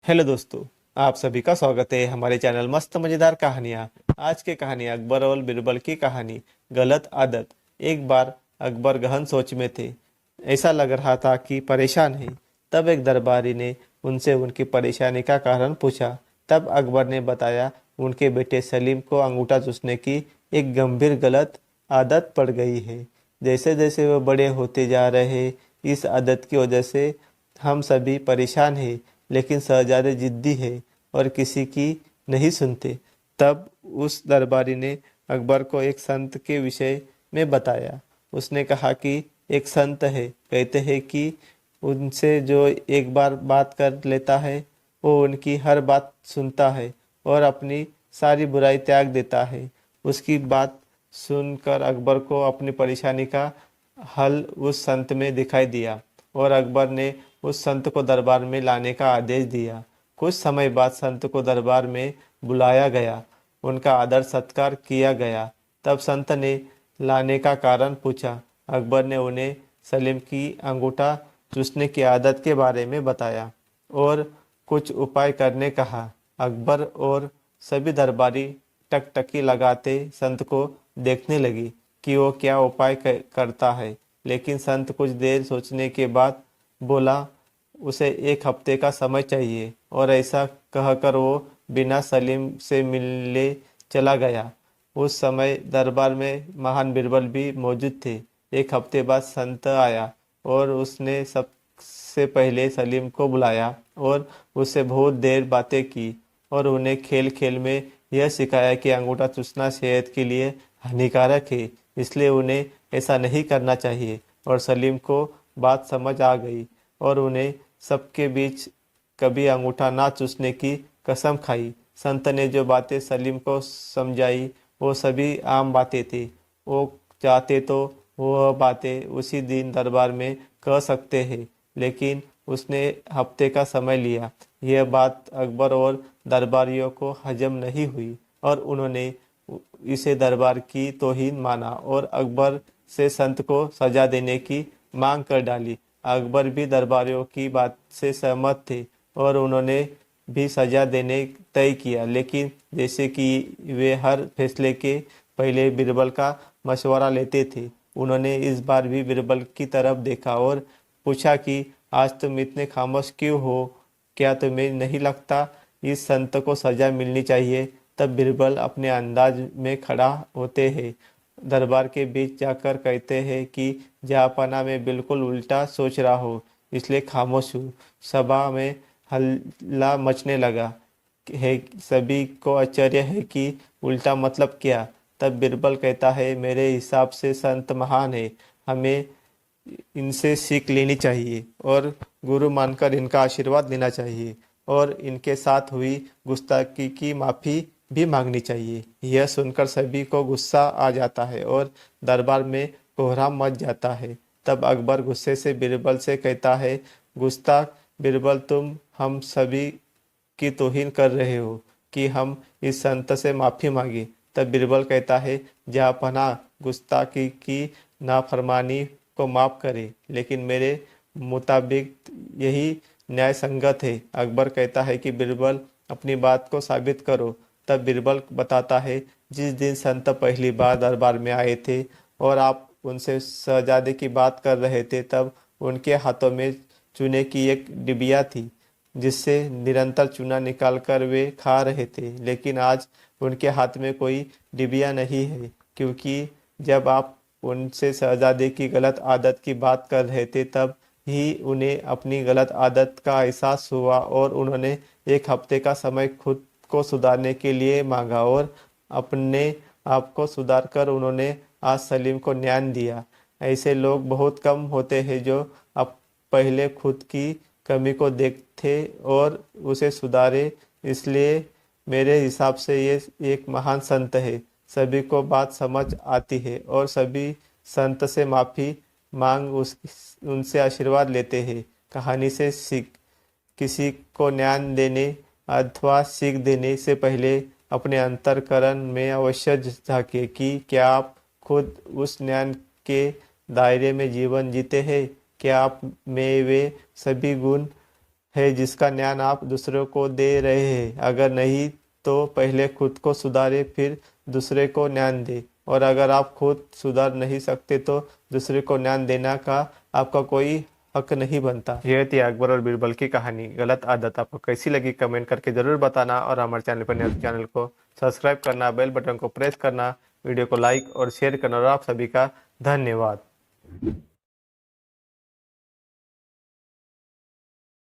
Hello दोस्तों। आप सभी का स्वागत है हमारे चैनल मस्त मजेदार कहानियाँ। आज की कहानी अकबर और बीरबल की कहानी, गलत आदत। एक बार अकबर गहन सोच में थे। ऐसा लग रहा था कि परेशान है। तब एक दरबारी ने उनसे उनकी परेशानी का कारण पूछा। तब अकबर ने बताया उनके बेटे सलीम को अंगूठा चूसने की एक गंभीर गलत आदत पड़ गई है। जैसे जैसे वो बड़े होते जा रहे, इस आदत की वजह से हम सभी परेशान हैं। लेकिन शहजादे जिद्दी है और किसी की नहीं सुनते। तब उस दरबारी ने अकबर को एक संत के विषय में बताया। उसने कहा कि एक संत है, कहते हैं कि उनसे जो एक बार बात कर लेता है वो उनकी हर बात सुनता है और अपनी सारी बुराई त्याग देता है। उसकी बात सुनकर अकबर को अपनी परेशानी का हल उस संत में दिखाई दिया और अकबर ने उस संत को दरबार में लाने का आदेश दिया। कुछ समय बाद संत को दरबार में बुलाया गया। उनका आदर सत्कार किया गया। तब संत ने लाने का कारण पूछा। अकबर ने उन्हें सलीम की अंगूठा चूसने की आदत के बारे में बताया और कुछ उपाय करने कहा। अकबर और सभी दरबारी टकटकी लगाते संत को देखने लगी कि वो क्या उपाय करता है। लेकिन संत कुछ देर सोचने के बाद बोला, उसे एक हफ्ते का समय चाहिए। और ऐसा कहकर वो बिना सलीम से मिलने चला गया। उस समय दरबार में महान बीरबल भी मौजूद थे। एक हफ्ते बाद संत आया और उसने सबसे पहले सलीम को बुलाया और उससे बहुत देर बातें की और उन्हें खेल खेल में यह सिखाया कि अंगूठा चूसना सेहत के लिए हानिकारक है, इसलिए उन्हें ऐसा नहीं करना चाहिए। और सलीम को बात समझ आ गई और उन्हें सबके बीच कभी अंगूठा ना चूसने की कसम खाई। संत ने जो बातें सलीम को समझाई वो सभी आम बातें थी। वो चाहते तो वह बातें उसी दिन दरबार में कह सकते हैं, लेकिन उसने हफ्ते का समय लिया। यह बात अकबर और दरबारियों को हजम नहीं हुई और उन्होंने इसे दरबार की तौहीन माना और अकबर से संत को सजा देने की मांग कर डाली। अकबर भी दरबारियों की बात से सहमत थे और उन्होंने भी सजा देने तय किया। लेकिन जैसे कि वे हर फैसले के पहले बीरबल का मशवरा लेते थे, उन्होंने इस बार भी बीरबल की तरफ देखा और पूछा कि आज तुम इतने खामोश क्यों हो? क्या तुम्हें नहीं लगता इस संत को सजा मिलनी चाहिए? तब बीरबल अपने अंदाज में खड़ा होते हैं, दरबार के बीच जाकर कहते हैं कि जहाँपना मैं बिल्कुल उल्टा सोच रहा हूँ, इसलिए खामोश हूँ। सभा में हल्ला मचने लगा है। सभी को आश्चर्य है कि उल्टा मतलब क्या। तब बीरबल कहता है, मेरे हिसाब से संत महान है, हमें इनसे सीख लेनी चाहिए और गुरु मानकर इनका आशीर्वाद लेना चाहिए और इनके साथ हुई गुस्ताखी की माफ़ी भी मांगनी चाहिए। यह सुनकर सभी को गुस्सा आ जाता है और दरबार में कोहराम मच जाता है। तब अकबर गुस्से से बीरबल से कहता है, गुस्ताख बीरबल, तुम हम सभी की तौहीन कर रहे हो कि हम इस संत से माफ़ी मांगे। तब बीरबल कहता है, जहाँ पनाह गुस्ताखी की नाफरमानी को माफ़ करे, लेकिन मेरे मुताबिक यही न्याय संगत है। अकबर कहता है कि बीरबल, अपनी बात को साबित करो। तब बीरबल बताता है, जिस दिन संत पहली बार दरबार में आए थे और आप उनसे शहजादे की बात कर रहे थे, तब उनके हाथों में चूने की एक डिबिया थी जिससे निरंतर चूना निकालकर वे खा रहे थे। लेकिन आज उनके हाथ में कोई डिबिया नहीं है, क्योंकि जब आप उनसे शहजादे की गलत आदत की बात कर रहे थे तब ही उन्हें अपनी गलत आदत का एहसास हुआ और उन्होंने एक हफ्ते का समय खुद को सुधारने के लिए मांगा और अपने आप को सुधार कर उन्होंने आज सलीम को न्याय दिया। ऐसे लोग बहुत कम होते हैं जो अब पहले खुद की कमी को देखे और उसे सुधारे। इसलिए मेरे हिसाब से ये एक महान संत है। सभी को बात समझ आती है और सभी संत से माफ़ी मांग उनसे आशीर्वाद लेते हैं। कहानी से सीख, किसी को ज्ञान देने अथवा सीख देने से पहले अपने अंतःकरण में अवश्य झांकिए कि क्या आप खुद उस ज्ञान के दायरे में जीवन जीते हैं। क्या आप में वे सभी गुण है जिसका ज्ञान आप दूसरों को दे रहे हैं। अगर नहीं तो पहले खुद को सुधारे फिर दूसरे को ज्ञान दे, और अगर आप खुद सुधार नहीं सकते तो दूसरे को ज्ञान देना का आपका कोई हक नहीं बनता। यह थी अकबर और बीरबल की कहानी गलत आदत। आपको कैसी लगी कमेंट करके जरूर बताना, और हमारे चैनल पर नए चैनल को सब्सक्राइब करना, बेल बटन को प्रेस करना, वीडियो को लाइक और शेयर करना। और आप सभी का धन्यवाद।